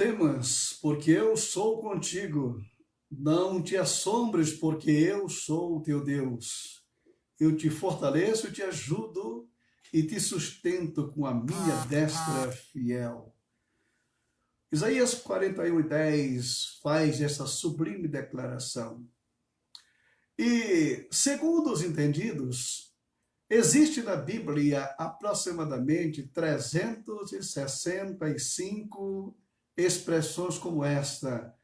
temas, porque eu sou contigo. Não te assombres, porque eu sou o teu Deus. Eu te fortaleço, te ajudo e te sustento com a minha destra fiel. Isaías 41:10 faz essa sublime declaração. E, segundo os entendidos, existe na Bíblia aproximadamente 365 expressões como esta,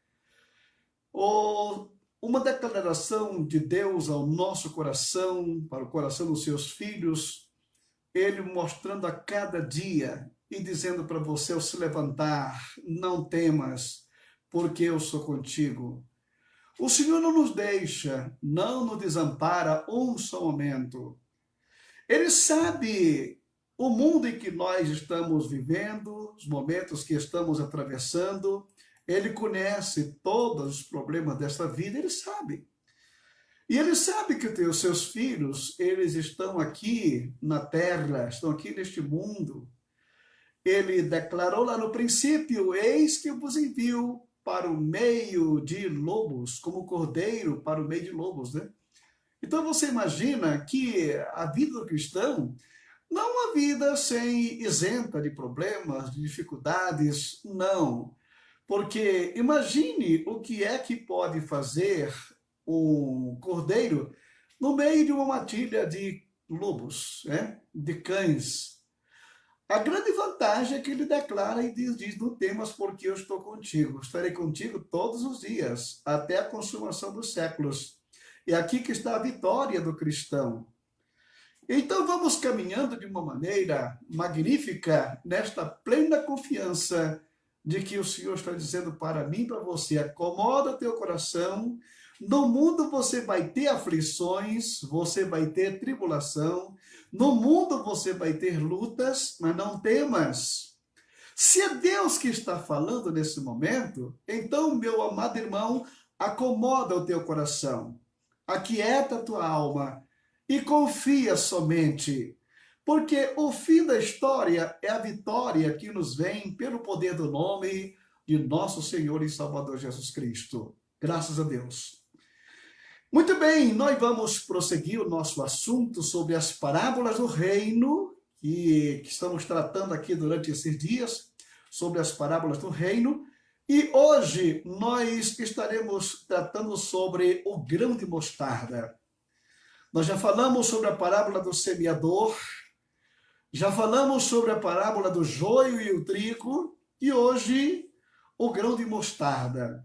ou uma declaração de Deus ao nosso coração, para o coração dos seus filhos, ele mostrando a cada dia e dizendo para você ao se levantar: não temas, porque eu sou contigo. O Senhor não nos deixa, não nos desampara um só momento. Ele sabe o mundo em que nós estamos vivendo, os momentos que estamos atravessando. Ele conhece todos os problemas desta vida, ele sabe. E ele sabe que os seus filhos, eles estão aqui na terra, estão aqui neste mundo. Ele declarou lá no princípio: eis que vos envio para o meio de lobos, como cordeiro para o meio de lobos, né? Então você imagina que a vida do cristão não é uma vida isenta de problemas, de dificuldades, não. Porque imagine o que é que pode fazer um cordeiro no meio de uma matilha de lobos, né? De cães. A grande vantagem é que ele declara e diz: não temas, porque eu estou contigo. Estarei contigo todos os dias, até a consumação dos séculos. É aqui que está a vitória do cristão. Então vamos caminhando de uma maneira magnífica, nesta plena confiança de que o Senhor está dizendo para mim e para você: acomoda teu coração. No mundo você vai ter aflições, você vai ter tribulação. No mundo você vai ter lutas, mas não temas. Se é Deus que está falando nesse momento, então, meu amado irmão, acomoda o teu coração, aquieta a tua alma e confia somente, porque o fim da história é a vitória que nos vem pelo poder do nome de nosso Senhor e Salvador Jesus Cristo. Graças a Deus. Muito bem, nós vamos prosseguir o nosso assunto sobre as parábolas do reino, que estamos tratando aqui durante esses dias, sobre as parábolas do reino. E hoje nós estaremos tratando sobre o grão de mostarda. Nós já falamos sobre a parábola do semeador, já falamos sobre a parábola do joio e o trigo, e hoje o grão de mostarda.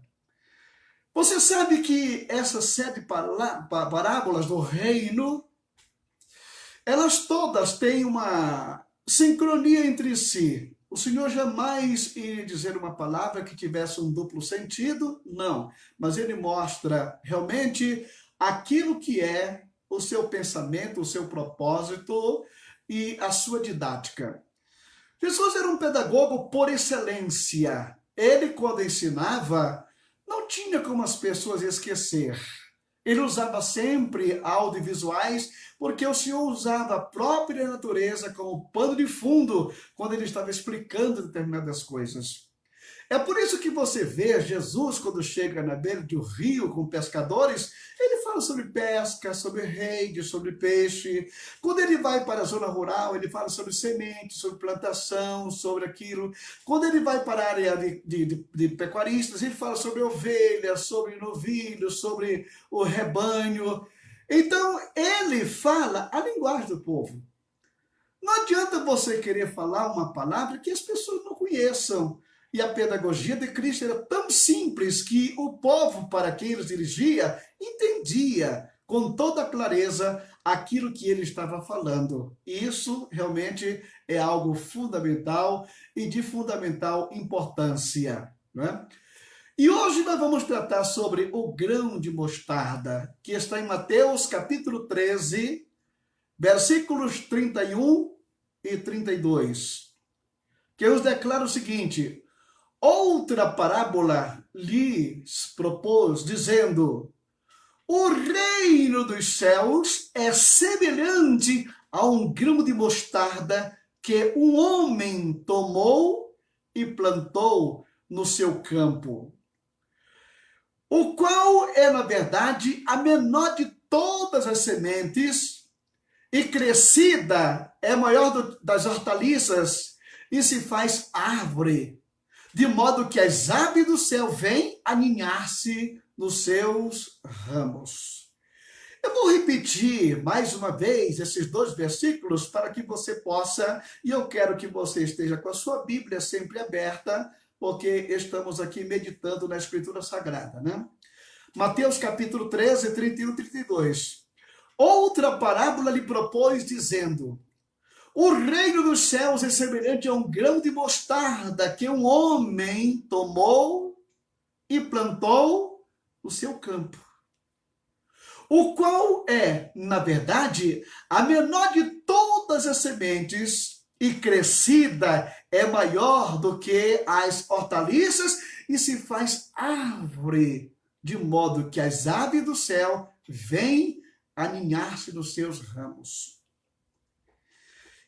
Você sabe que essas 7 parábolas do reino, elas todas têm uma sincronia entre si. O Senhor jamais iria dizer uma palavra que tivesse um duplo sentido, não. Mas ele mostra realmente aquilo que é o seu pensamento, o seu propósito e a sua didática. Jesus era um pedagogo por excelência. Ele, quando ensinava, não tinha como as pessoas esquecer. Ele usava sempre audiovisuais, porque o Senhor usava a própria natureza como pano de fundo quando ele estava explicando determinadas coisas. É por isso que você vê Jesus, quando chega na beira de um rio com pescadores, ele fala sobre pesca, sobre rede, sobre peixe. Quando ele vai para a zona rural, ele fala sobre semente, sobre plantação, sobre aquilo. Quando ele vai para a área de pecuaristas, ele fala sobre ovelhas, sobre novilhos, sobre o rebanho. Então, ele fala a linguagem do povo. Não adianta você querer falar uma palavra que as pessoas não conheçam. E a pedagogia de Cristo era tão simples que o povo para quem ele dirigia entendia com toda clareza aquilo que ele estava falando. E isso realmente é algo fundamental e de fundamental importância, não é? E hoje nós vamos tratar sobre o grão de mostarda, que está em Mateus capítulo 13, versículos 31 e 32, que nos declara o seguinte: outra parábola lhes propôs, dizendo: o reino dos céus é semelhante a um grão de mostarda que um homem tomou e plantou no seu campo, o qual é, na verdade, a menor de todas as sementes, e crescida é maior das hortaliças, e se faz árvore, de modo que as aves do céu vêm aninhar-se nos seus ramos. Eu vou repetir mais uma vez esses dois versículos para que você possa, e eu quero que você esteja com a sua Bíblia sempre aberta, porque estamos aqui meditando na Escritura Sagrada, né? Mateus capítulo 13, 31 e 32. Outra parábola lhe propôs, dizendo: o reino dos céus é semelhante a um grão de mostarda que um homem tomou e plantou no seu campo, o qual é, na verdade, a menor de todas as sementes, e crescida é maior do que as hortaliças, e se faz árvore, de modo que as aves do céu vêm aninhar-se nos seus ramos.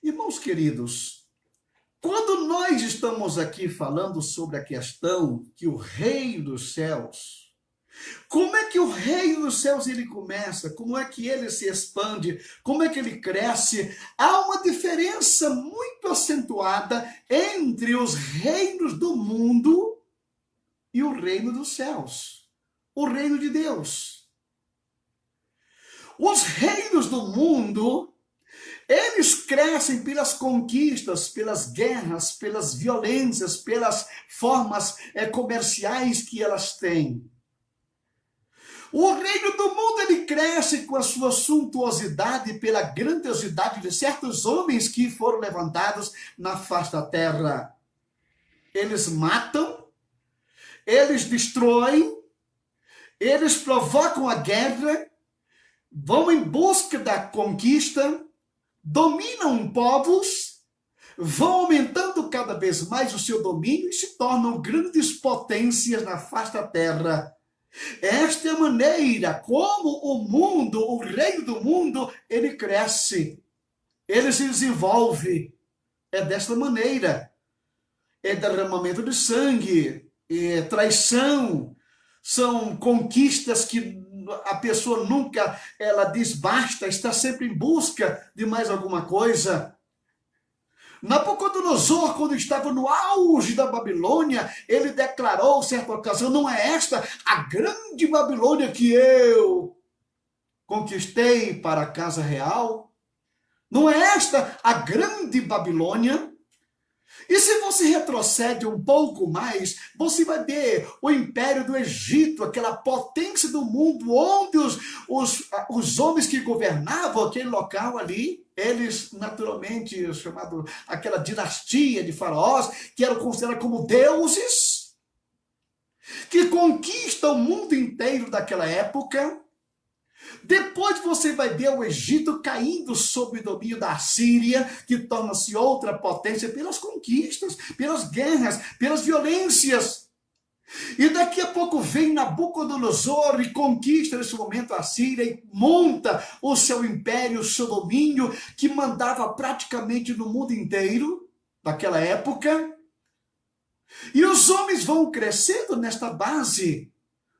Irmãos queridos, quando nós estamos aqui falando sobre a questão que o reino dos céus, como é que o reino dos céus ele começa? Como é que ele se expande? Como é que ele cresce? Há uma diferença muito acentuada entre os reinos do mundo e o reino dos céus, o reino de Deus. Os reinos do mundo, eles crescem pelas conquistas, pelas guerras, pelas violências, pelas formas comerciais que elas têm. O reino do mundo, ele cresce com a sua suntuosidade, pela grandiosidade de certos homens que foram levantados na face da terra. Eles matam, eles destroem, eles provocam a guerra, vão em busca da conquista, dominam povos, vão aumentando cada vez mais o seu domínio e se tornam grandes potências na face da terra. Esta é a maneira como o mundo, o reino do mundo, ele cresce, ele se desenvolve. É desta maneira. É derramamento de sangue, é traição, são conquistas que a pessoa nunca, ela diz basta, está sempre em busca de mais alguma coisa. Nabucodonosor, quando estava no auge da Babilônia, ele declarou, certa ocasião, não é esta a grande Babilônia que eu conquistei para a casa real? Não é esta a grande Babilônia? E se você retrocede um pouco mais, você vai ver o Império do Egito, aquela potência do mundo, onde os homens que governavam aquele local ali, eles naturalmente, chamado aquela dinastia de faraós, que eram considerados como deuses, que conquistam o mundo inteiro daquela época. Depois você vai ver o Egito caindo sob o domínio da Síria, que torna-se outra potência pelas conquistas, pelas guerras, pelas violências. E daqui a pouco vem Nabucodonosor e conquista nesse momento a Síria e monta o seu império, o seu domínio, que mandava praticamente no mundo inteiro, naquela época. E os homens vão crescendo nesta base.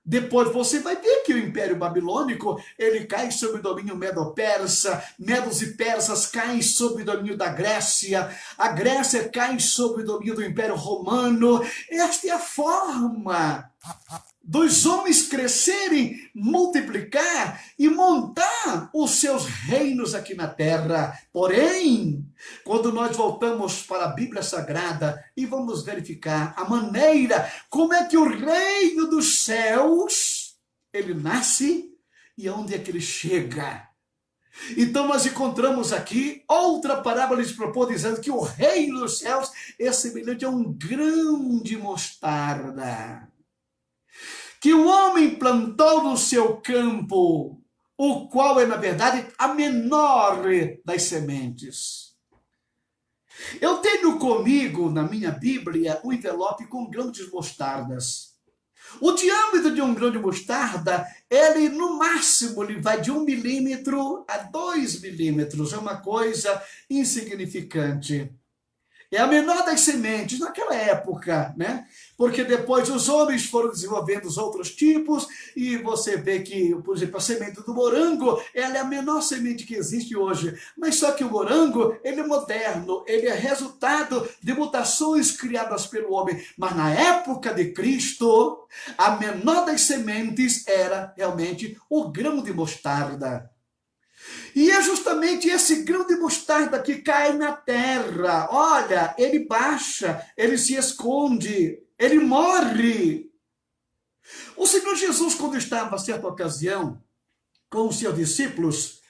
Depois você vai ver que o Império Babilônico, ele cai sob o domínio medo-persa, medos e persas caem sob o domínio da Grécia, a Grécia cai sob o domínio do Império Romano. Esta é a forma dos homens crescerem, multiplicar e montar os seus reinos aqui na terra. Porém, quando nós voltamos para a Bíblia Sagrada e vamos verificar a maneira como é que o reino dos céus, ele nasce e onde é que ele chega. Então nós encontramos aqui outra parábola de propor dizendo que o reino dos céus é semelhante a um grão de mostarda, que o homem plantou no seu campo, o qual é, na verdade, a menor das sementes. Eu tenho comigo, na minha Bíblia, um envelope com grãos de mostardas. O diâmetro de um grão de mostarda, ele, no máximo, ele vai de 1 milímetro a 2 milímetros. É uma coisa insignificante. É a menor das sementes naquela época, né? Porque depois os homens foram desenvolvendo os outros tipos e você vê que, por exemplo, a semente do morango, ela é a menor semente que existe hoje. Mas só que o morango, ele é moderno, ele é resultado de mutações criadas pelo homem. Mas na época de Cristo, a menor das sementes era realmente o grão de mostarda. E é justamente esse grão de mostarda que cai na terra. Olha, ele baixa, ele se esconde, ele morre. O Senhor Jesus, quando estava, a certa ocasião, com os seus discípulos,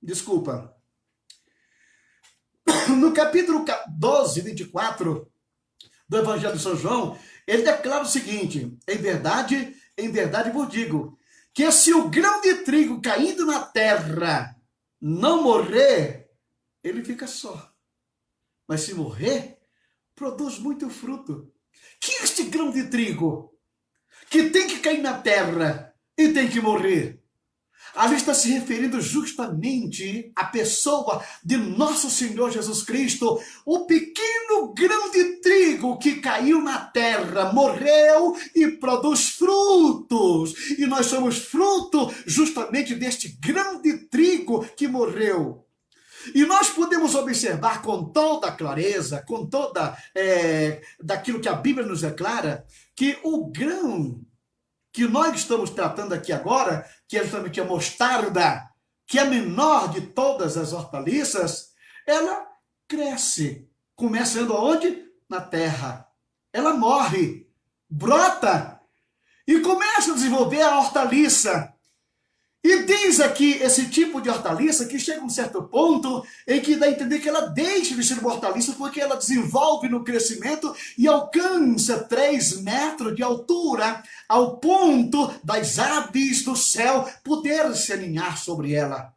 desculpa, no capítulo 12, 24 do Evangelho de São João, ele declara o seguinte: em verdade vos digo, que se o grão de trigo caindo na terra não morrer, ele fica só. Mas se morrer, produz muito fruto. Que é este grão de trigo que tem que cair na terra e tem que morrer? Ali está se referindo justamente à pessoa de nosso Senhor Jesus Cristo, o pequeno grão de trigo que caiu na terra, morreu e produz frutos. E nós somos fruto justamente deste grão de trigo que morreu. E nós podemos observar com toda clareza, com toda daquilo que a Bíblia nos declara, que o grão que nós estamos tratando aqui agora, que é justamente a mostarda, que é a menor de todas as hortaliças, ela cresce. Começando aonde? Na terra. Ela morre, brota e começa a desenvolver a hortaliça. E diz aqui esse tipo de hortaliça que chega a um certo ponto em que dá a entender que ela deixa de ser uma hortaliça porque ela desenvolve no crescimento e alcança 3 metros de altura, ao ponto das aves do céu poderem se aninhar sobre ela.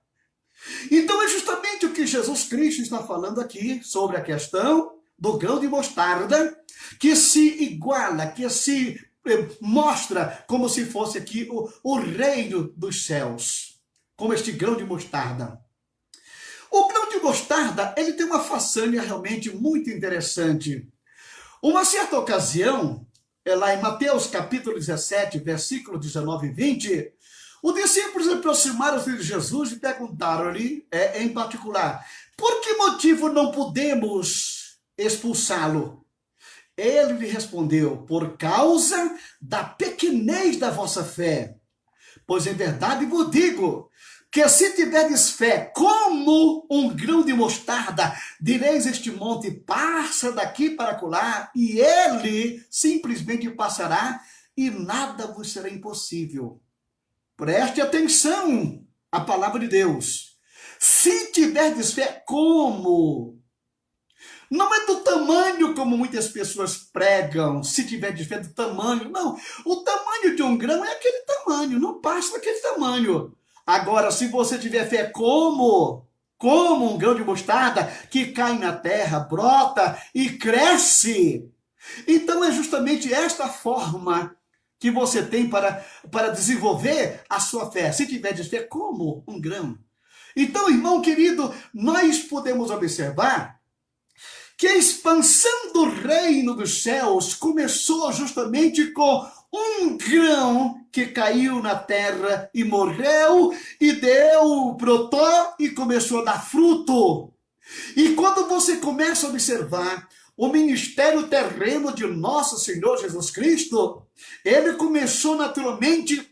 Então é justamente o que Jesus Cristo está falando aqui sobre a questão do grão de mostarda, que se iguala, que se mostra como se fosse aqui o reino dos céus, como este grão de mostarda. O grão de mostarda, ele tem uma façanha realmente muito interessante. Uma certa ocasião, lá em Mateus capítulo 17, versículo 19 e 20, os discípulos aproximaram-se de Jesus e perguntaram-lhe, em particular, por que motivo não podemos expulsá-lo? Ele lhe respondeu, por causa da pequenez da vossa fé. Pois em verdade vos digo, que se tiverdes fé como um grão de mostarda, direis este monte, passa daqui para acolá, e ele simplesmente passará, e nada vos será impossível. Preste atenção à palavra de Deus. Se tiverdes fé como... Não é do tamanho como muitas pessoas pregam, se tiver de fé do tamanho. Não, o tamanho de um grão é aquele tamanho, não passa daquele tamanho. Agora, se você tiver fé como um grão de mostarda, que cai na terra, brota e cresce. Então é justamente esta forma que você tem para desenvolver a sua fé. Se tiver de fé como um grão. Então, irmão querido, nós podemos observar que a expansão do reino dos céus começou justamente com um grão que caiu na terra e morreu, e brotou e começou a dar fruto. E quando você começa a observar o ministério terreno de nosso Senhor Jesus Cristo, ele começou naturalmente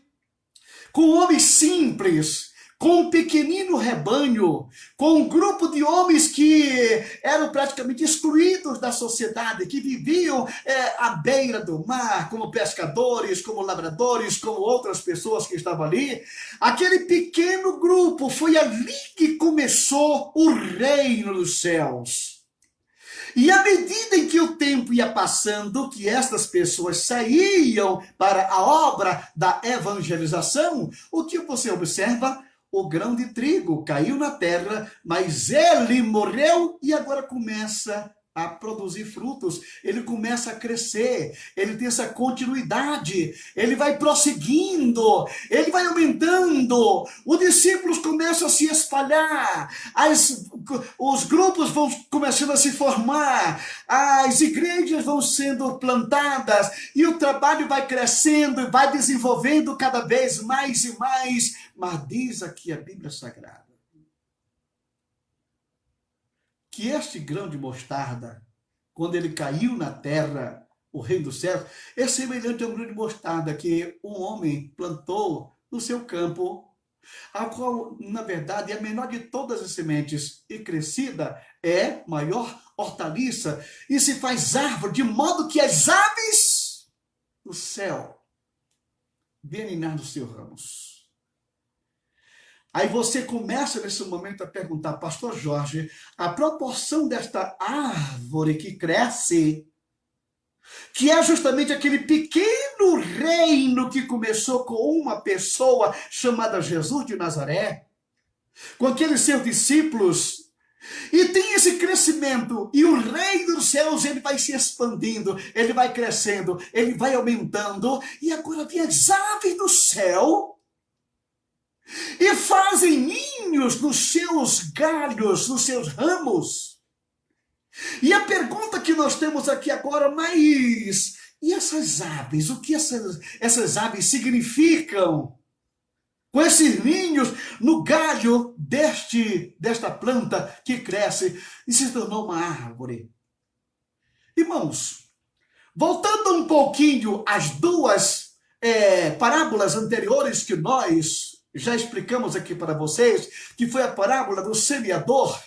com homens simples, com um pequenino rebanho, com um grupo de homens que eram praticamente excluídos da sociedade, que viviam à beira do mar, como pescadores, como lavradores, como outras pessoas que estavam ali. Aquele pequeno grupo, foi ali que começou o reino dos céus. E à medida em que o tempo ia passando, que estas pessoas saíam para a obra da evangelização, o que você observa? O grão de trigo caiu na terra, mas ele morreu e agora começa a produzir frutos, ele começa a crescer, ele tem essa continuidade, ele vai prosseguindo, ele vai aumentando, os discípulos começam a se espalhar, os grupos vão começando a se formar, as igrejas vão sendo plantadas, e o trabalho vai crescendo, e vai desenvolvendo cada vez mais e mais, mas diz aqui a Bíblia Sagrada, que este grão de mostarda, quando ele caiu na terra, o reino dos céus, é semelhante a um grão de mostarda que um homem plantou no seu campo, a qual, na verdade, é a menor de todas as sementes, e crescida é maior hortaliça, e se faz árvore, de modo que as aves do céu vêm ninar nos seus ramos. Aí você começa nesse momento a perguntar, pastor Jorge, a proporção desta árvore que cresce, que é justamente aquele pequeno reino que começou com uma pessoa chamada Jesus de Nazaré, com aqueles seus discípulos, e tem esse crescimento, e o reino dos céus, ele vai se expandindo, ele vai crescendo, ele vai aumentando, e agora vem as aves do céu, e fazem ninhos nos seus galhos, nos seus ramos. E a pergunta que nós temos aqui agora, mas e essas aves? O que essas aves significam? Com esses ninhos no galho desta planta que cresce e se tornou uma árvore. Irmãos, voltando um pouquinho às duas parábolas anteriores que nós já explicamos aqui para vocês, que foi a parábola do semeador,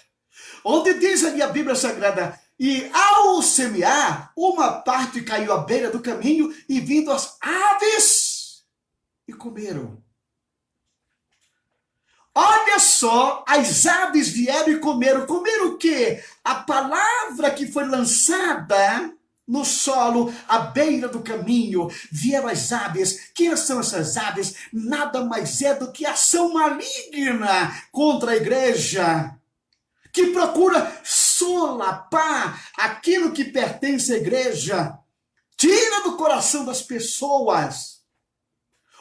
onde diz ali a Bíblia Sagrada, e ao semear, uma parte caiu à beira do caminho, e vindo as aves, e comeram. Olha só, as aves vieram e comeram. Comeram o quê? A palavra que foi lançada no solo, à beira do caminho, vieram as aves. Quem são essas aves? Nada mais é do que ação maligna contra a igreja, que procura solapar aquilo que pertence à igreja, tira do coração das pessoas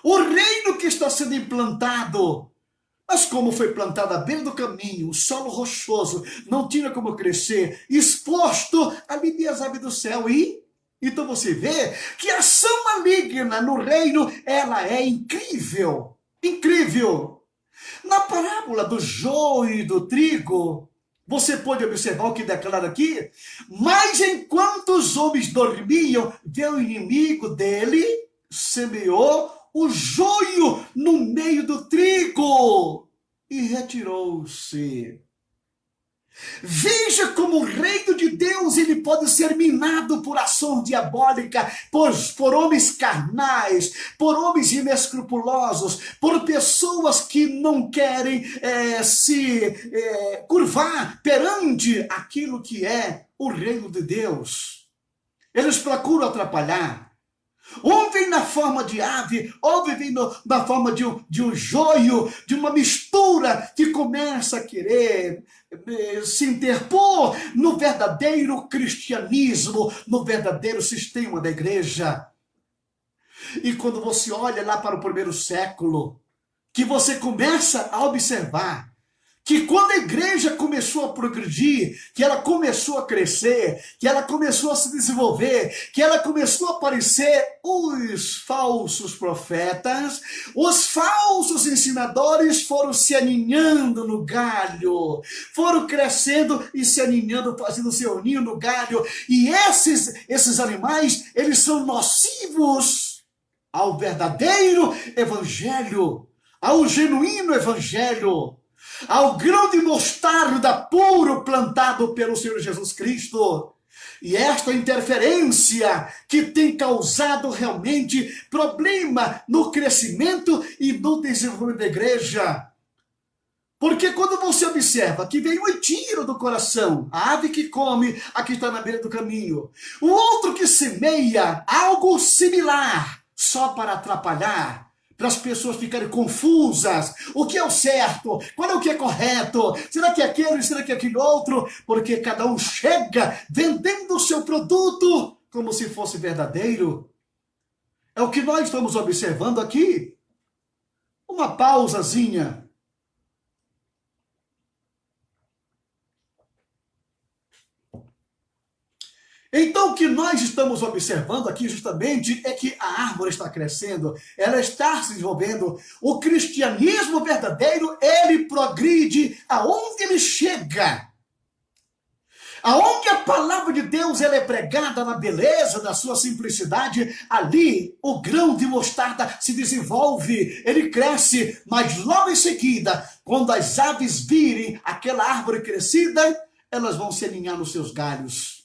o reino que está sendo implantado. Mas como foi plantado à beira do caminho, o solo rochoso, não tinha como crescer, exposto, ali vem as aves do céu. E então você vê que a ação maligna no reino, ela é incrível, incrível. Na parábola do joio e do trigo, você pode observar o que declara aqui, mas enquanto os homens dormiam, veio o inimigo dele, semeou o joio no meio do trigo e retirou-se. Veja como o reino de Deus ele pode ser minado por ação diabólica, por homens carnais, por homens inescrupulosos, por pessoas que não querem se curvar perante aquilo que é o reino de Deus. Eles procuram atrapalhar. Um vem na forma de ave, outro vem na forma de um joio, de uma mistura que começa a querer se interpor no verdadeiro cristianismo, no verdadeiro sistema da igreja. E quando você olha lá para o primeiro século, que você começa a observar que quando a igreja começou a progredir, que ela começou a crescer, que ela começou a se desenvolver, que ela começou a aparecer os falsos profetas, os falsos ensinadores foram se aninhando no galho, foram crescendo e se aninhando, fazendo seu ninho no galho, e esses animais, eles são nocivos ao verdadeiro evangelho, ao genuíno evangelho, ao grão de mostarda puro plantado pelo Senhor Jesus Cristo. E esta interferência que tem causado realmente problema no crescimento e no desenvolvimento da igreja. Porque quando você observa que vem um tiro do coração, a ave que come, a que está na beira do caminho, o outro que semeia algo similar, só para atrapalhar, para as pessoas ficarem confusas. O que é o certo? Qual é o que é correto? Será que é aquele? Será que é aquele outro? Porque cada um chega vendendo o seu produto como se fosse verdadeiro. É o que nós estamos observando aqui. Uma pausazinha. Então, o que nós estamos observando aqui justamente é que a árvore está crescendo, ela está se desenvolvendo. O cristianismo verdadeiro, ele progride aonde ele chega. Aonde a palavra de Deus ela é pregada na beleza da sua simplicidade, ali o grão de mostarda se desenvolve, ele cresce, mas logo em seguida, quando as aves virem aquela árvore crescida, elas vão se aninhar nos seus galhos.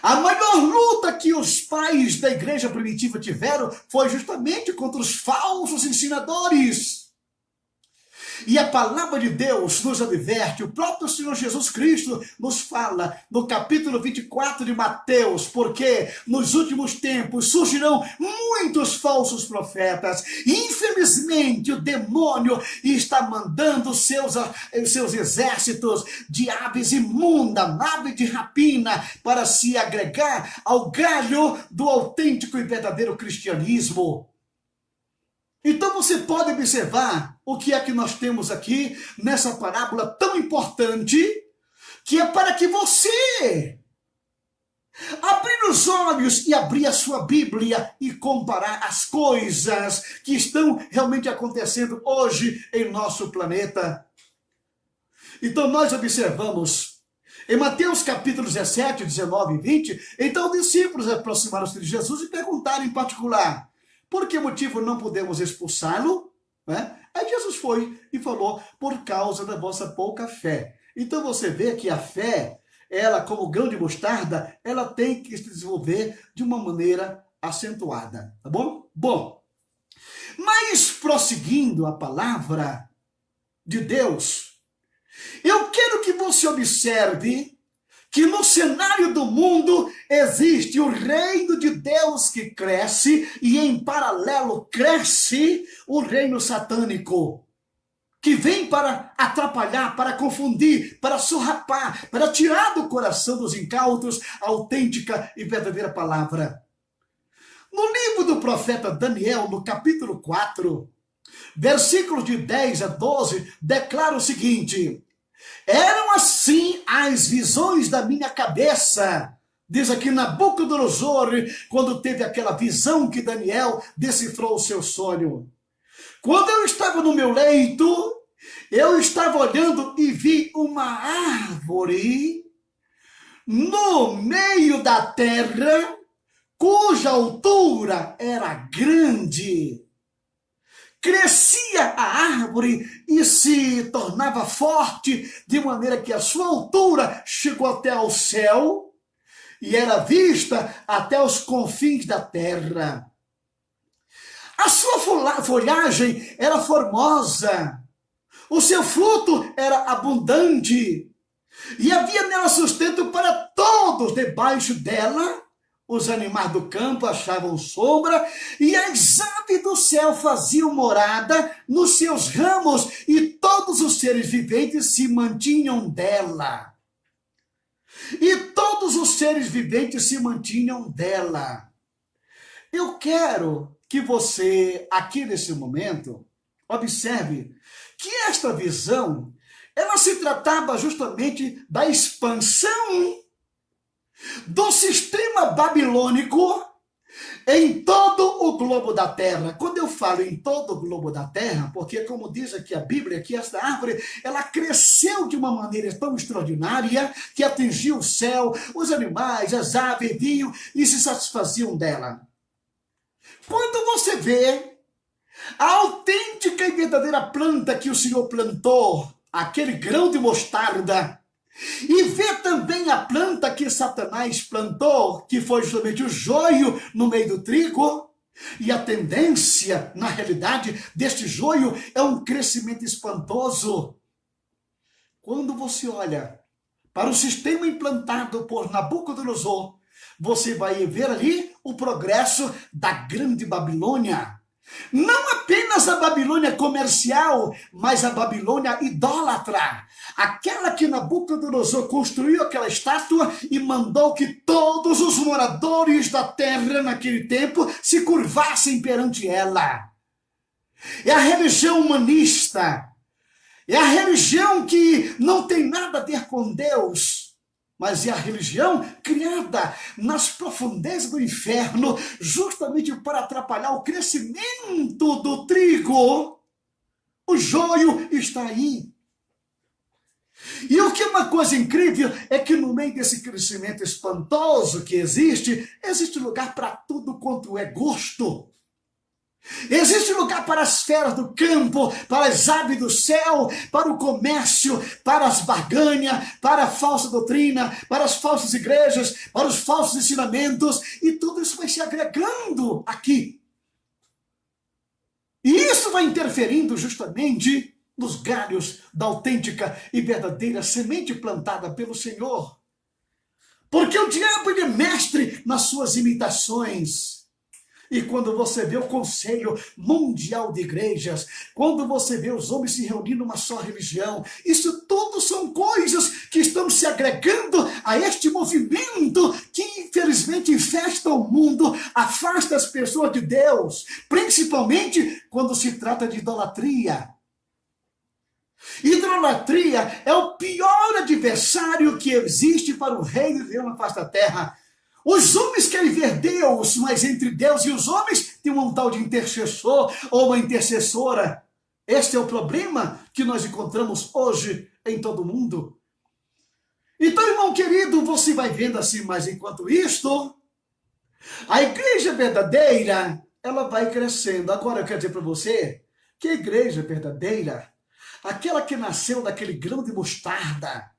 A maior luta que os pais da igreja primitiva tiveram foi justamente contra os falsos ensinadores. E a palavra de Deus nos adverte, o próprio Senhor Jesus Cristo nos fala no capítulo 24 de Mateus, porque nos últimos tempos surgirão muitos falsos profetas. Infelizmente, o demônio está mandando seus exércitos de aves imundas, aves de rapina, para se agregar ao galho do autêntico e verdadeiro cristianismo. Então você pode observar o que é que nós temos aqui nessa parábola tão importante, que é para que você abrir os olhos e abrir a sua Bíblia e comparar as coisas que estão realmente acontecendo hoje em nosso planeta. Então nós observamos em Mateus capítulo 17, 19 e 20, então os discípulos aproximaram-se de Jesus e perguntaram em particular: por que motivo não podemos expulsá-lo? Aí Jesus foi e falou: por causa da vossa pouca fé. Então você vê que a fé, ela como grão de mostarda, ela tem que se desenvolver de uma maneira acentuada, tá bom? Bom, mas prosseguindo a palavra de Deus, eu quero que você observe que no cenário do mundo existe o reino de Deus que cresce e em paralelo cresce o reino satânico, que vem para atrapalhar, para confundir, para surrapar, para tirar do coração dos incautos a autêntica e verdadeira palavra. No livro do profeta Daniel, no capítulo 4, versículos de 10 a 12, declara o seguinte: eram assim as visões da minha cabeça. Diz aqui Nabucodonosor, quando teve aquela visão que Daniel decifrou o seu sonho. Quando eu estava no meu leito, eu estava olhando e vi uma árvore no meio da terra, cuja altura era grande. Crescia a árvore e se tornava forte, de maneira que a sua altura chegou até ao céu e era vista até os confins da terra. A sua folhagem era formosa, o seu fruto era abundante e havia nela sustento para todos. Debaixo dela, os animais do campo achavam sombra e as aves do céu faziam morada nos seus ramos e todos os seres viventes se mantinham dela. E todos os seres viventes se mantinham dela. Eu quero que você, aqui nesse momento, observe que esta visão, ela se tratava justamente da expansão do sistema babilônico em todo o globo da terra. Quando eu falo em todo o globo da terra, porque como diz aqui a Bíblia, que esta árvore, ela cresceu de uma maneira tão extraordinária que atingiu o céu, os animais, as aves vinham e se satisfaziam dela. Quando você vê a autêntica e verdadeira planta que o Senhor plantou, aquele grão de mostarda, e vê também a planta que Satanás plantou, que foi justamente o joio no meio do trigo, e a tendência, na realidade, deste joio é um crescimento espantoso. Quando você olha para o sistema implantado por Nabucodonosor, você vai ver ali o progresso da grande Babilônia. Não apenas a Babilônia comercial, mas a Babilônia idólatra. Aquela que Nabucodonosor construiu aquela estátua e mandou que todos os moradores da terra naquele tempo se curvassem perante ela. É a religião humanista. É a religião que não tem nada a ver com Deus, mas é a religião criada nas profundezas do inferno, justamente para atrapalhar o crescimento do trigo. O joio está aí. E o que é uma coisa incrível é que no meio desse crescimento espantoso que existe lugar para tudo quanto é gosto. Existe lugar para as feras do campo, para as aves do céu, para o comércio, para as barganhas, para a falsa doutrina, para as falsas igrejas, para os falsos ensinamentos, e tudo isso vai se agregando aqui. E isso vai interferindo justamente nos galhos da autêntica e verdadeira semente plantada pelo Senhor. Porque o diabo ele é mestre nas suas imitações. E quando você vê o Conselho Mundial de Igrejas, quando você vê os homens se reunindo numa só religião, isso tudo são coisas que estão se agregando a este movimento que infelizmente infesta o mundo, afasta as pessoas de Deus, principalmente quando se trata de idolatria. Idolatria é o pior adversário que existe para o reino de Deus na face da terra. Os homens querem ver Deus, mas entre Deus e os homens tem um tal de intercessor ou uma intercessora. Este é o problema que nós encontramos hoje em todo o mundo. Então, irmão querido, você vai vendo assim, mas enquanto isto, a igreja verdadeira, ela vai crescendo. Agora eu quero dizer para você que a igreja verdadeira, aquela que nasceu daquele grão de mostarda,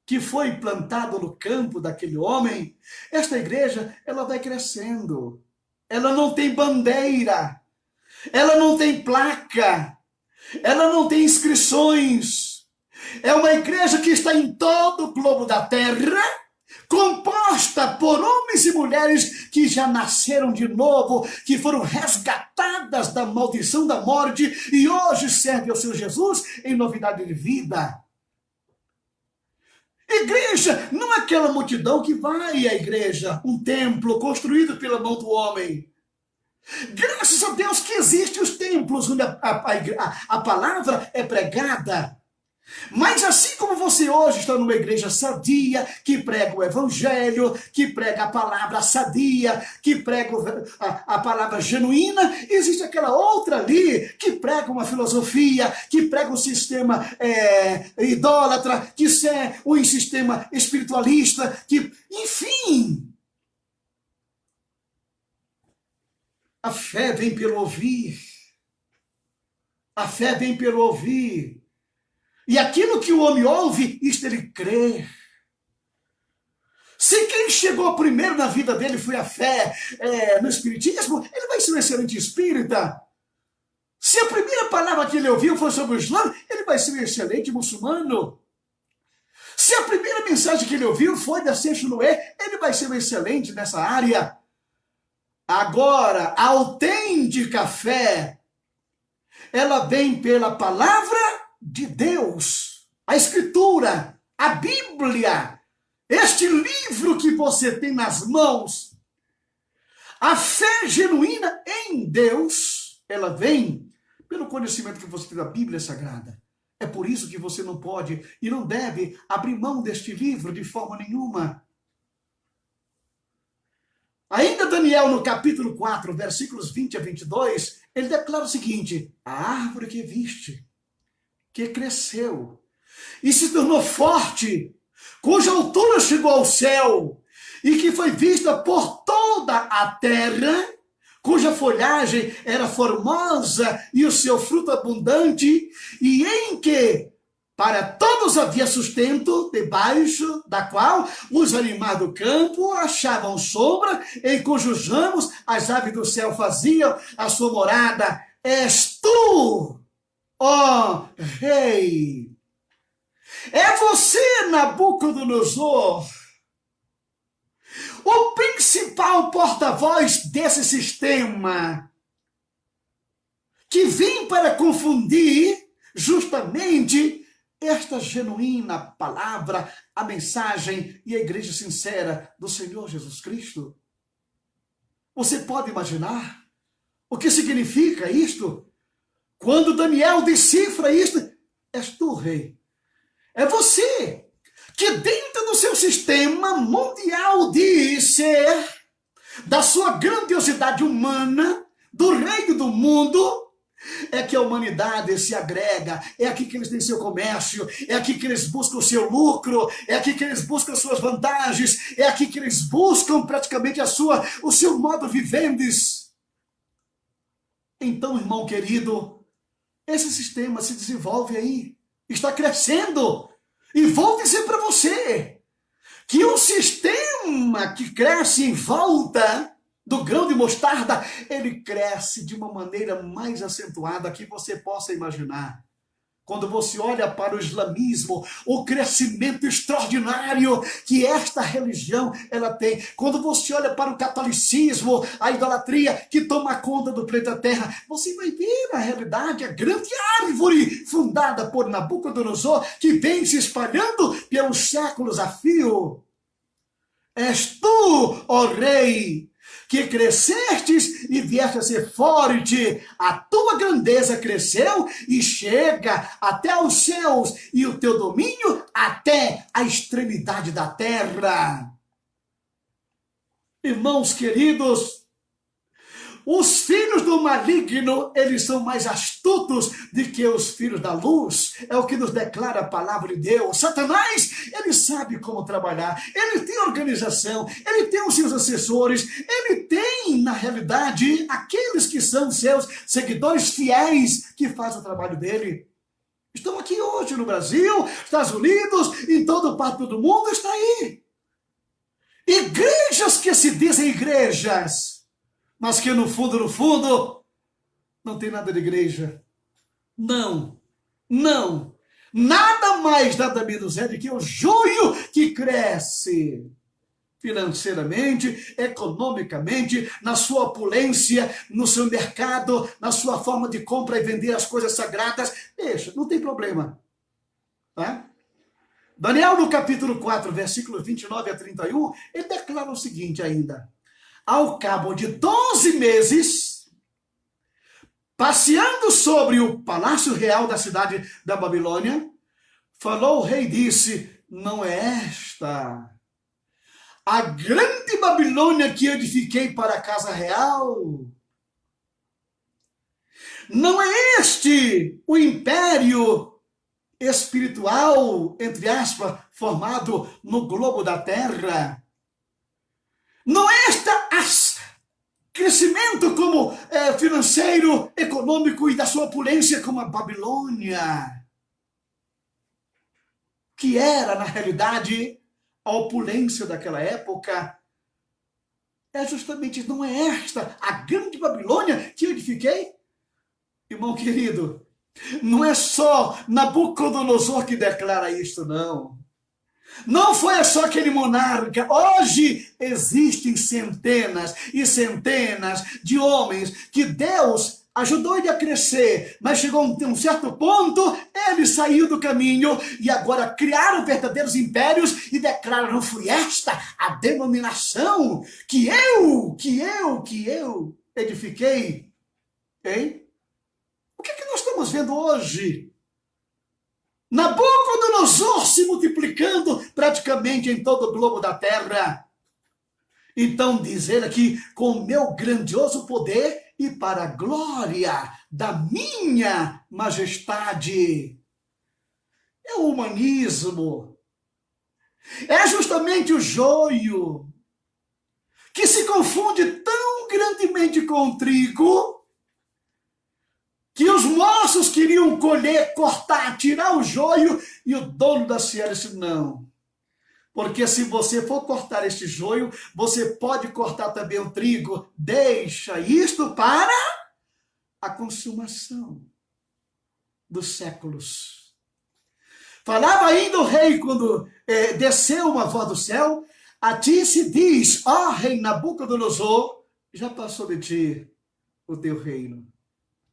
que foi plantado no campo daquele homem, esta igreja, ela vai crescendo. Ela não tem bandeira, ela não tem placa, ela não tem inscrições. É uma igreja que está em todo o globo da terra, composta por homens e mulheres que já nasceram de novo, que foram resgatadas da maldição da morte e hoje servem ao seu Jesus em novidade de vida. Igreja não é aquela multidão que vai à igreja, um templo construído pela mão do homem. Graças a Deus que existem os templos onde a palavra é pregada. Mas assim como você hoje está numa igreja sadia, que prega o evangelho, que prega a palavra sadia, que prega a palavra genuína, existe aquela outra ali que prega uma filosofia, que prega um sistema idólatra, que é um sistema espiritualista, que, enfim. A fé vem pelo ouvir. A fé vem pelo ouvir. E aquilo que o homem ouve, isto ele crê. Se quem chegou primeiro na vida dele foi a fé no espiritismo, ele vai ser um excelente espírita. Se a primeira palavra que ele ouviu foi sobre o Islã, ele vai ser um excelente muçulmano. Se a primeira mensagem que ele ouviu foi da Noé, ele vai ser um excelente nessa área. Agora, a autêntica fé, ela vem pela palavra de Deus, a Escritura, a Bíblia, este livro que você tem nas mãos. A fé genuína em Deus, ela vem pelo conhecimento que você tem da Bíblia Sagrada. É por isso que você não pode e não deve abrir mão deste livro de forma nenhuma. Ainda Daniel, no capítulo 4, versículos 20 a 22, ele declara o seguinte: a árvore que viste, que cresceu e se tornou forte, cuja altura chegou ao céu, e que foi vista por toda a terra, cuja folhagem era formosa e o seu fruto abundante, e em que para todos havia sustento, debaixo da qual os animais do campo achavam sombra, em cujos ramos as aves do céu faziam a sua morada. És tu, ó rei. É você, Nabucodonosor, o principal porta-voz desse sistema. que vem para confundir justamente esta genuína palavra, a mensagem e a igreja sincera do Senhor Jesus Cristo. Você pode imaginar o que significa isto? Quando Daniel decifra isto, és tu, rei. É você que dentro do seu sistema mundial de ser, da sua grandiosidade humana, do reino do mundo, é que a humanidade se agrega, é aqui que eles têm seu comércio, é aqui que eles buscam o seu lucro, é aqui que eles buscam suas vantagens, é aqui que eles buscam praticamente o seu modo vivendes. Então, irmão querido, esse sistema se desenvolve aí, está crescendo. E vou dizer para você que o sistema que cresce em volta do grão de mostarda, ele cresce de uma maneira mais acentuada que você possa imaginar. Quando você olha para o islamismo, o crescimento extraordinário que esta religião ela tem. Quando você olha para o catolicismo, a idolatria que toma conta do planeta Terra, você vai ver na realidade a grande árvore fundada por Nabucodonosor que vem se espalhando pelos séculos a fio. És tu, ó rei, que crescestes e vieste a ser forte, a tua grandeza cresceu e chega até os céus, e o teu domínio até a extremidade da terra. Irmãos queridos, os filhos do maligno, eles são mais astutos do que os filhos da luz. É o que nos declara a palavra de Deus. Satanás, ele sabe como trabalhar. Ele tem organização, ele tem os seus assessores, ele tem, na realidade, aqueles que são seus seguidores fiéis que fazem o trabalho dele. Estão aqui hoje no Brasil, Estados Unidos, em toda parte do mundo, está aí. Igrejas que se dizem igrejas, mas que no fundo, não tem nada de igreja. Não. Nada mais, nada menos é do que o joio que cresce financeiramente, economicamente, na sua opulência, no seu mercado, na sua forma de compra e vender as coisas sagradas. Deixa, não tem problema. Tá? Daniel, no capítulo 4, versículos 29 a 31, ele declara o seguinte ainda: ao cabo de 12 meses, passeando sobre o palácio real da cidade da Babilônia, falou o rei e disse: não é esta a grande Babilônia que edifiquei para a casa real? Não é este o império espiritual, entre aspas, formado no globo da terra? Não é esta crescimento como financeiro, econômico e da sua opulência como a Babilônia, que era, na realidade, a opulência daquela época? É justamente, não é esta a grande Babilônia que eu edifiquei? Irmão querido, não é só Nabucodonosor que declara isto, não. Não foi só aquele monarca. Hoje existem centenas e centenas de homens que Deus ajudou ele a crescer, mas chegou a um certo ponto, ele saiu do caminho e agora criaram verdadeiros impérios e declaram: não foi esta a denominação que eu edifiquei? Hein? O que nós estamos vendo hoje? Nabucodonosor se multiplicando praticamente em todo o globo da terra. Então diz ele aqui: com o meu grandioso poder e para a glória da minha majestade. É o humanismo. É justamente o joio que se confunde tão grandemente com o trigo, que os moços queriam colher, cortar, tirar o joio, e o dono da seara disse: não, porque se você for cortar este joio, você pode cortar também o trigo. Deixa isto para a consumação dos séculos. Falava ainda o rei quando desceu uma voz do céu: a ti se diz, ó rei Nabucodonosor, já passou de ti o teu reino.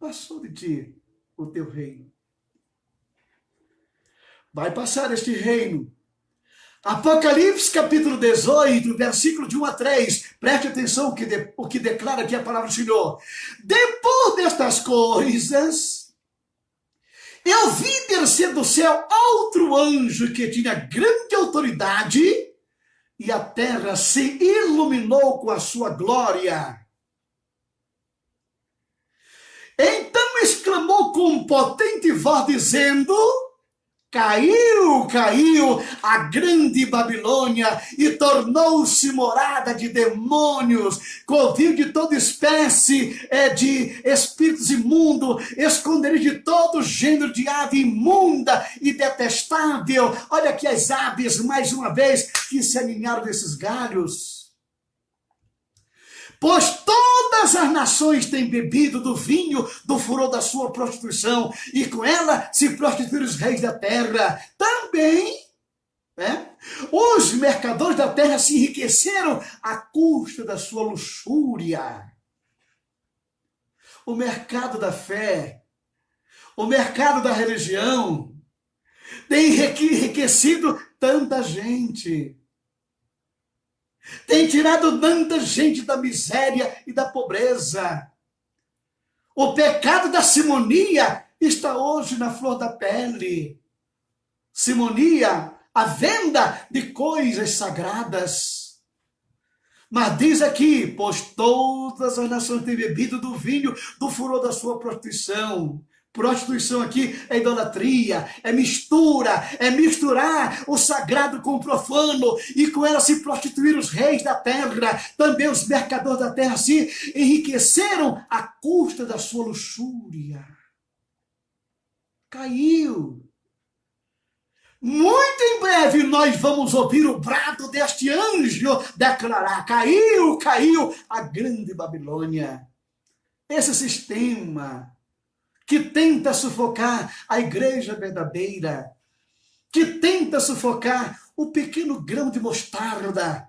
passou de ti o teu reino. Vai passar este reino. Apocalipse capítulo 18, versículo de 1 a 3. Preste atenção o que declara aqui a palavra do Senhor. Depois destas coisas, eu vi descer do céu outro anjo que tinha grande autoridade, e a terra se iluminou com a sua glória. Então exclamou com potente voz, dizendo: caiu, caiu a grande Babilônia e tornou-se morada de demônios, covil de toda espécie de espíritos imundos, esconderijo de todo gênero de ave imunda e detestável. Olha aqui as aves, mais uma vez, que se aninharam desses galhos. Pois todas as nações têm bebido do vinho do furor da sua prostituição, e com ela se prostituíram os reis da terra. Também, os mercadores da terra se enriqueceram à custa da sua luxúria. O mercado da fé, o mercado da religião, tem enriquecido tanta gente. Tem tirado tanta gente da miséria e da pobreza. O pecado da simonia está hoje na flor da pele. Simonia, a venda de coisas sagradas. Mas diz aqui, pois todas as nações têm bebido do vinho do furor da sua prostituição. Prostituição aqui é idolatria, é misturar o sagrado com o profano, e com ela se prostituíram os reis da terra. Também os mercadores da terra se enriqueceram à custa da sua luxúria. Caiu. Muito em breve nós vamos ouvir o brado deste anjo declarar: caiu, caiu a grande Babilônia. Esse sistema que tenta sufocar a igreja verdadeira, que tenta sufocar o pequeno grão de mostarda,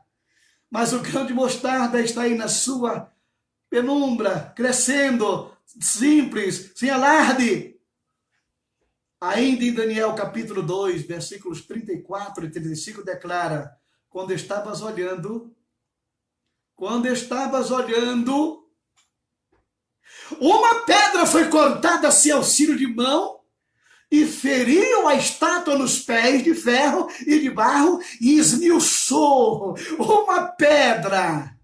mas o grão de mostarda está aí na sua penumbra, crescendo, simples, sem alarde. Ainda em Daniel capítulo 2, versículos 34 e 35, declara: quando estavas olhando, uma pedra foi cortada sem auxílio de mão e feriu a estátua nos pés de ferro e de barro e esmiuçou. Uma pedra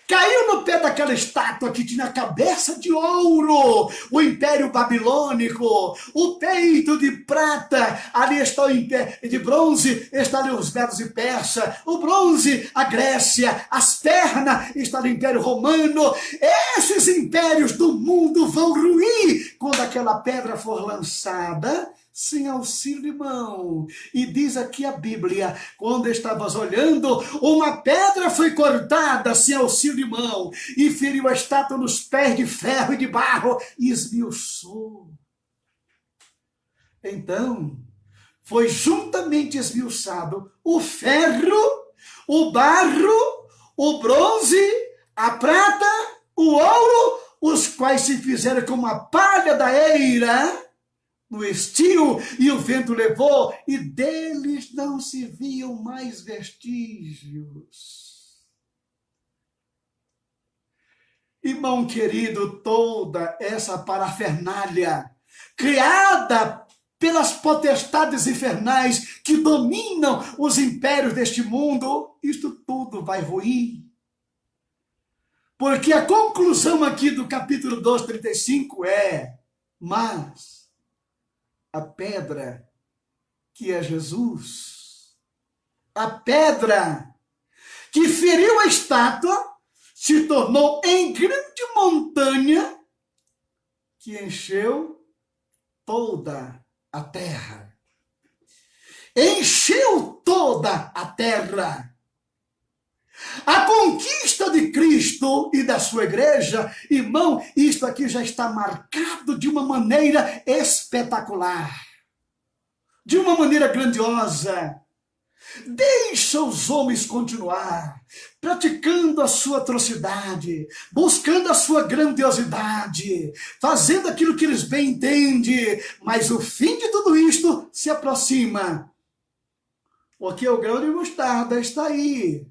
caiu no pé daquela estátua que tinha a cabeça de ouro, o Império Babilônico, o peito de prata, ali está o império de bronze, está ali os Medos e Persa, o bronze, a Grécia, as pernas, está ali o Império Romano. Esses impérios do mundo vão ruir quando aquela pedra for lançada sem auxílio de mão. E diz aqui a Bíblia: quando estavas olhando, uma pedra foi cortada sem auxílio de mão e feriu a estátua nos pés de ferro e de barro e esmiuçou. Então, foi juntamente esmiuçado o ferro, o barro, o bronze, a prata, o ouro, os quais se fizeram como a palha da eira no estio, e o vento levou, e deles não se viam mais vestígios. Irmão querido, toda essa parafernália criada pelas potestades infernais que dominam os impérios deste mundo, isto tudo vai ruir. Porque a conclusão aqui do capítulo 2, 35 é: mas a pedra que é Jesus, a pedra que feriu a estátua, se tornou em grande montanha que encheu toda a terra. Encheu toda a terra. A conquista de Cristo e da sua igreja, irmão, isto aqui já está marcado de uma maneira espetacular, de uma maneira grandiosa. Deixa os homens continuar praticando a sua atrocidade, buscando a sua grandiosidade, fazendo aquilo que eles bem entendem, mas o fim de tudo isto se aproxima. Porque o grão de mostarda está aí.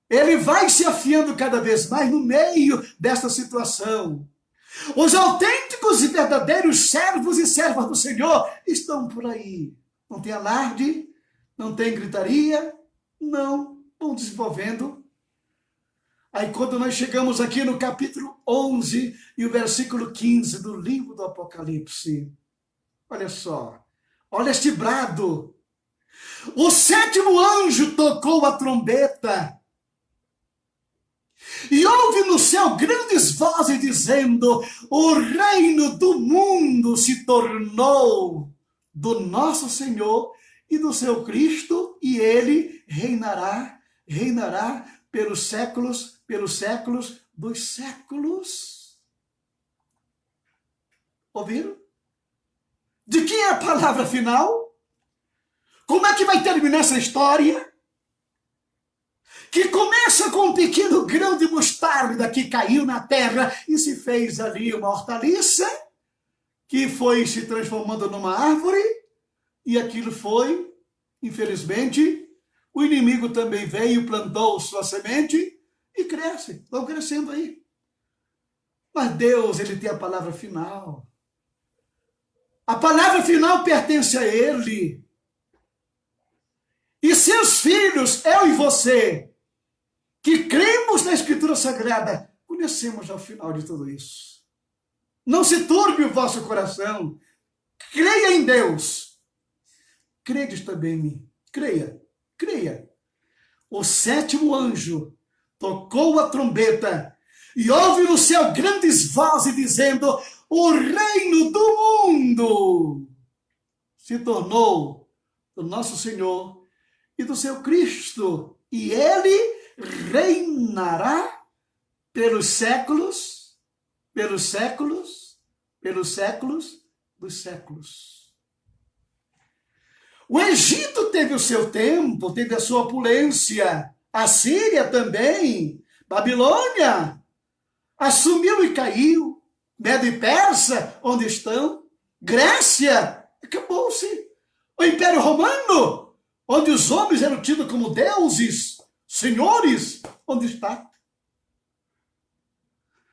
Ele vai se afiando cada vez mais no meio desta situação. Os autênticos e verdadeiros servos e servas do Senhor estão por aí. Não tem alarde, não tem gritaria, não, vão desenvolvendo. Aí quando nós chegamos aqui no capítulo 11 e o versículo 15 do livro do Apocalipse, olha só, olha este brado. O sétimo anjo tocou a trombeta e houve no céu grandes vozes dizendo: o reino do mundo se tornou do nosso Senhor e do seu Cristo, e ele reinará pelos séculos dos séculos. Ouviram? De quem é a palavra final? Como é que vai terminar essa história? Que começa com um pequeno grão de mostarda que caiu na terra e se fez ali uma hortaliça, que foi se transformando numa árvore, e aquilo foi, infelizmente, o inimigo também veio, plantou sua semente e cresce, vão crescendo aí. Mas Deus, ele tem a palavra final. A palavra final pertence a ele. E seus filhos, eu e você, que cremos na Escritura Sagrada, conhecemos já o final de tudo isso. Não se turbe o vosso coração. Creia em Deus. Credes também em mim. Creia. O sétimo anjo tocou a trombeta e houve no céu grandes vozes dizendo: o reino do mundo se tornou do nosso Senhor e do seu Cristo, e ele reinará pelos séculos dos séculos. O Egito teve o seu tempo, teve a sua opulência. A Síria também. Babilônia assumiu e caiu. Medo e Persa, onde estão? Grécia, acabou-se. O Império Romano, onde os homens eram tidos como deuses, senhores, onde está?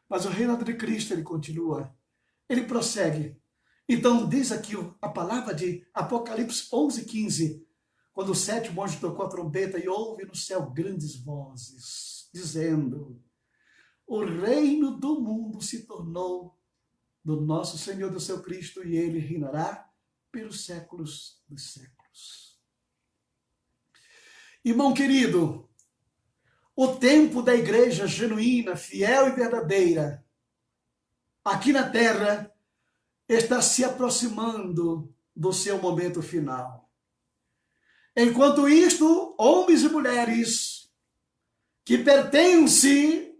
Mas o reinado de Cristo, ele continua. Ele prossegue. Então, diz aqui a palavra de Apocalipse 11:15, quando o sétimo anjo tocou a trombeta e houve no céu grandes vozes, dizendo: o reino do mundo se tornou do nosso Senhor, do seu Cristo, e ele reinará pelos séculos dos séculos. Irmão querido, o tempo da igreja genuína, fiel e verdadeira, aqui na terra, está se aproximando do seu momento final. Enquanto isto, homens e mulheres que pertencem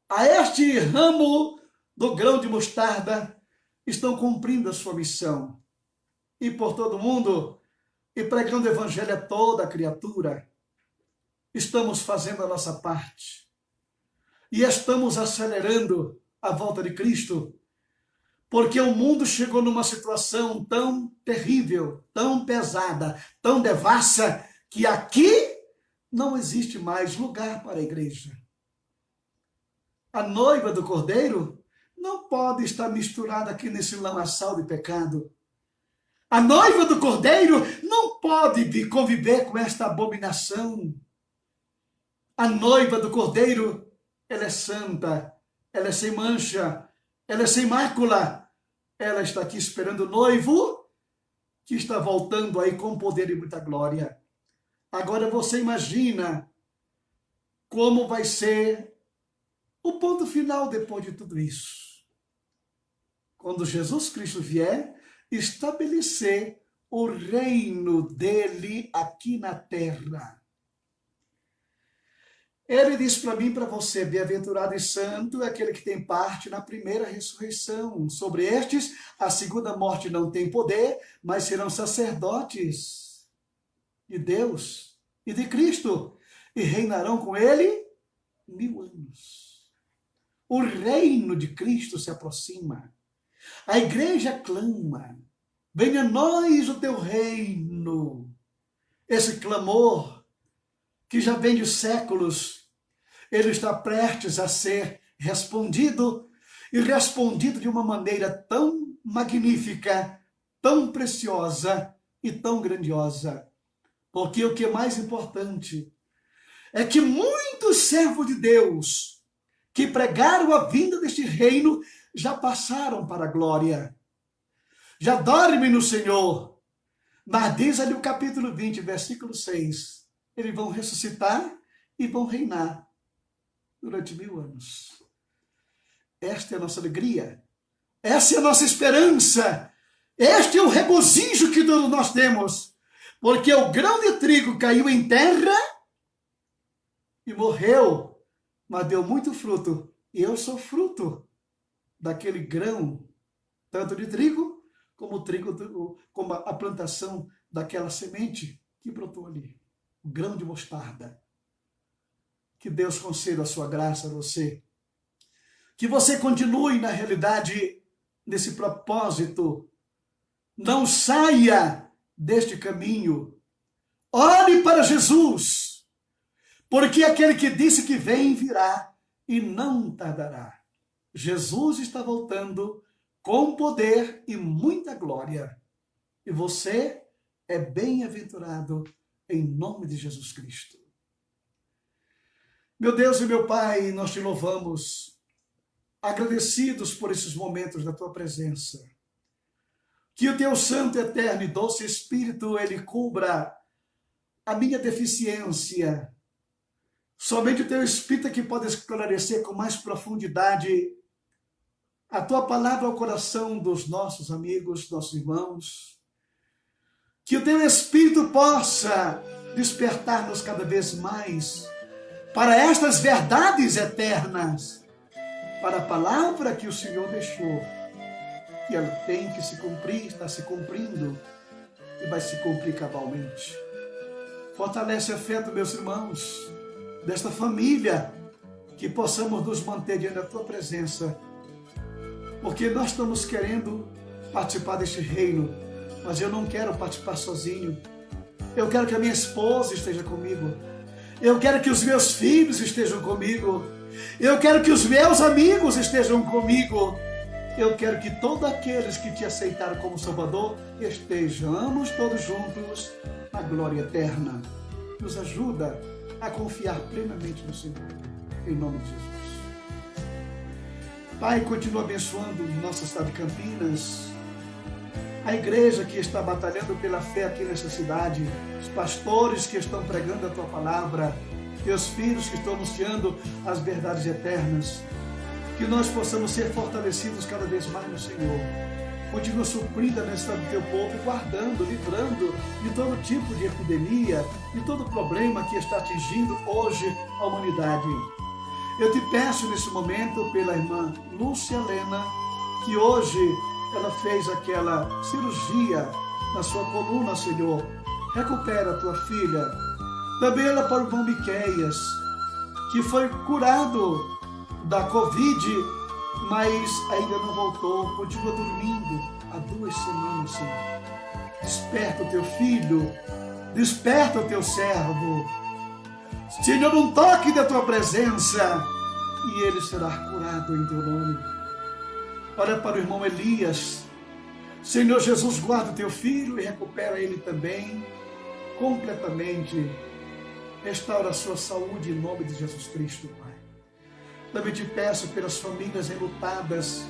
a este ramo do grão de mostarda estão cumprindo a sua missão. E por todo mundo, e pregando o evangelho a toda criatura, estamos fazendo a nossa parte. E estamos acelerando a volta de Cristo, porque o mundo chegou numa situação tão terrível, tão pesada, tão devassa, que aqui não existe mais lugar para a igreja. A noiva do Cordeiro não pode estar misturada aqui nesse lamaçal de pecado. A noiva do Cordeiro não pode conviver com esta abominação. A noiva do Cordeiro, ela é santa, ela é sem mancha, ela é sem mácula. Ela está aqui esperando o noivo, que está voltando aí com poder e muita glória. Agora você imagina como vai ser o ponto final depois de tudo isso. Quando Jesus Cristo vier estabelecer o reino dele aqui na terra. Ele diz para mim e para você: bem-aventurado e santo é aquele que tem parte na primeira ressurreição. Sobre estes, a segunda morte não tem poder, mas serão sacerdotes. de Deus e de Cristo, e reinarão com ele 1000 anos. O reino de Cristo se aproxima. A igreja clama: venha a nós o teu reino. Esse clamor, que já vem de séculos, ele está prestes a ser respondido, e respondido de uma maneira tão magnífica, tão preciosa e tão grandiosa. Porque o que é mais importante é que muitos servos de Deus que pregaram a vinda deste reino já passaram para a glória. Já dormem no Senhor. Mas diz ali o capítulo 20, versículo 6, eles vão ressuscitar e vão reinar durante 1000 anos. Esta é a nossa alegria. Essa é a nossa esperança. Este é o regozijo que todos nós temos. Porque o grão de trigo caiu em terra e morreu, mas deu muito fruto. E eu sou fruto daquele grão, tanto de trigo, como a plantação daquela semente que brotou ali. O grão de mostarda. Que Deus conceda a sua graça a você. Que você continue na realidade, nesse propósito. Não saia deste caminho. Olhe para Jesus, porque aquele que disse que vem virá e não tardará. Jesus está voltando com poder e muita glória. E você é bem-aventurado em nome de Jesus Cristo. Meu Deus e meu Pai, nós te louvamos, agradecidos por esses momentos da tua presença. Que o teu santo, eterno e doce Espírito, ele cubra a minha deficiência. Somente o teu Espírito é que pode esclarecer com mais profundidade a tua palavra ao coração dos nossos amigos, nossos irmãos. Que o teu Espírito possa despertar-nos cada vez mais para estas verdades eternas, para a palavra que o Senhor deixou, que ela tem que se cumprir, está se cumprindo e vai se cumprir cabalmente. Fortalece a fé dos meus irmãos, desta família, que possamos nos manter diante da tua presença, porque nós estamos querendo participar deste reino, mas eu não quero participar sozinho. Eu quero que a minha esposa esteja comigo. Eu quero que os meus filhos estejam comigo. Eu quero que os meus amigos estejam comigo. Eu quero que todos aqueles que te aceitaram como Salvador estejamos todos juntos na glória eterna. Nos ajuda a confiar plenamente no Senhor. Em nome de Jesus. Pai, continua abençoando nossa cidade de Campinas, a igreja que está batalhando pela fé aqui nessa cidade, os pastores que estão pregando a tua palavra, teus filhos que estão anunciando as verdades eternas, que nós possamos ser fortalecidos cada vez mais no Senhor. Continua suprindo a necessidade do teu povo, guardando, livrando de todo tipo de epidemia, de todo problema que está atingindo hoje a humanidade. Eu te peço nesse momento pela irmã Lúcia Helena, que hoje ela fez aquela cirurgia na sua coluna, Senhor. Recupera a tua filha. Também ela para o irmão Miqueias, que foi curado da Covid, mas ainda não voltou, continua dormindo há 2 semanas, Senhor. Desperta o teu filho, desperta o teu servo. Senhor, um toque da tua presença e ele será curado em teu nome. Olha para o irmão Elias. Senhor Jesus, guarda o teu filho e recupera ele também completamente. Restaura a sua saúde em nome de Jesus Cristo, Pai. Também te peço pelas famílias enlutadas,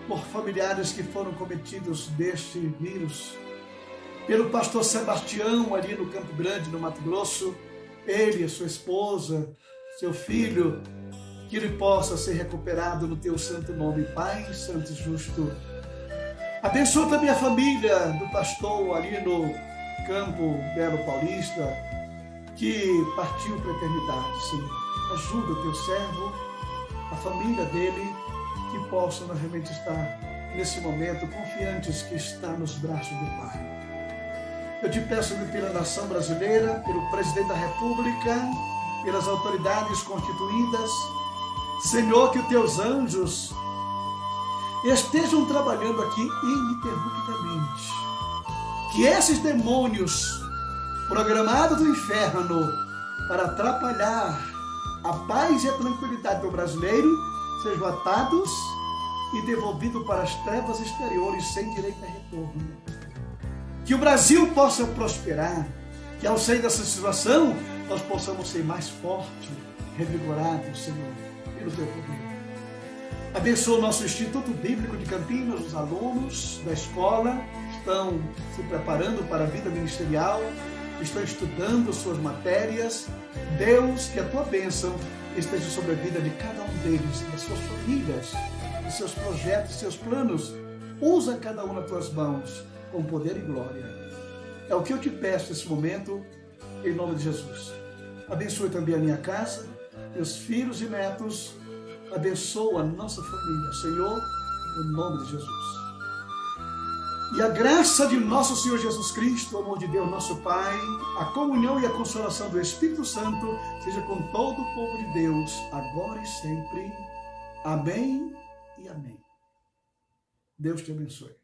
por familiares que foram cometidos deste vírus, pelo pastor Sebastião ali no Campo Grande, no Mato Grosso, ele, sua esposa, seu filho, que ele possa ser recuperado no teu santo nome, Pai santo e justo. Abençoa também a família do pastor ali no Campo Belo Paulista, que partiu para a eternidade, Senhor. Ajuda o teu servo, a família dele, que possam realmente estar nesse momento confiantes que está nos braços do Pai. Eu te peço pela nação brasileira, pelo presidente da República, pelas autoridades constituídas. Senhor, que os teus anjos estejam trabalhando aqui ininterruptamente. Que esses demônios programados do inferno para atrapalhar a paz e a tranquilidade do brasileiro sejam atados e devolvidos para as trevas exteriores sem direito a retorno. Que o Brasil possa prosperar, que ao sair dessa situação nós possamos ser mais fortes, revigorados, Senhor, pelo teu poder. Abençoa o nosso Instituto Bíblico de Campinas, os alunos da escola estão se preparando para a vida ministerial, estão estudando suas matérias. Deus, que a tua bênção esteja sobre a vida de cada um deles, das suas famílias, dos seus projetos, dos seus planos. Usa cada um nas tuas mãos com poder e glória. É o que eu te peço nesse momento, em nome de Jesus. Abençoe também a minha casa, meus filhos e netos. Abençoa a nossa família, Senhor, no nome de Jesus. E a graça de nosso Senhor Jesus Cristo, o amor de Deus, nosso Pai, a comunhão e a consolação do Espírito Santo seja com todo o povo de Deus, agora e sempre. Amém e amém. Deus te abençoe.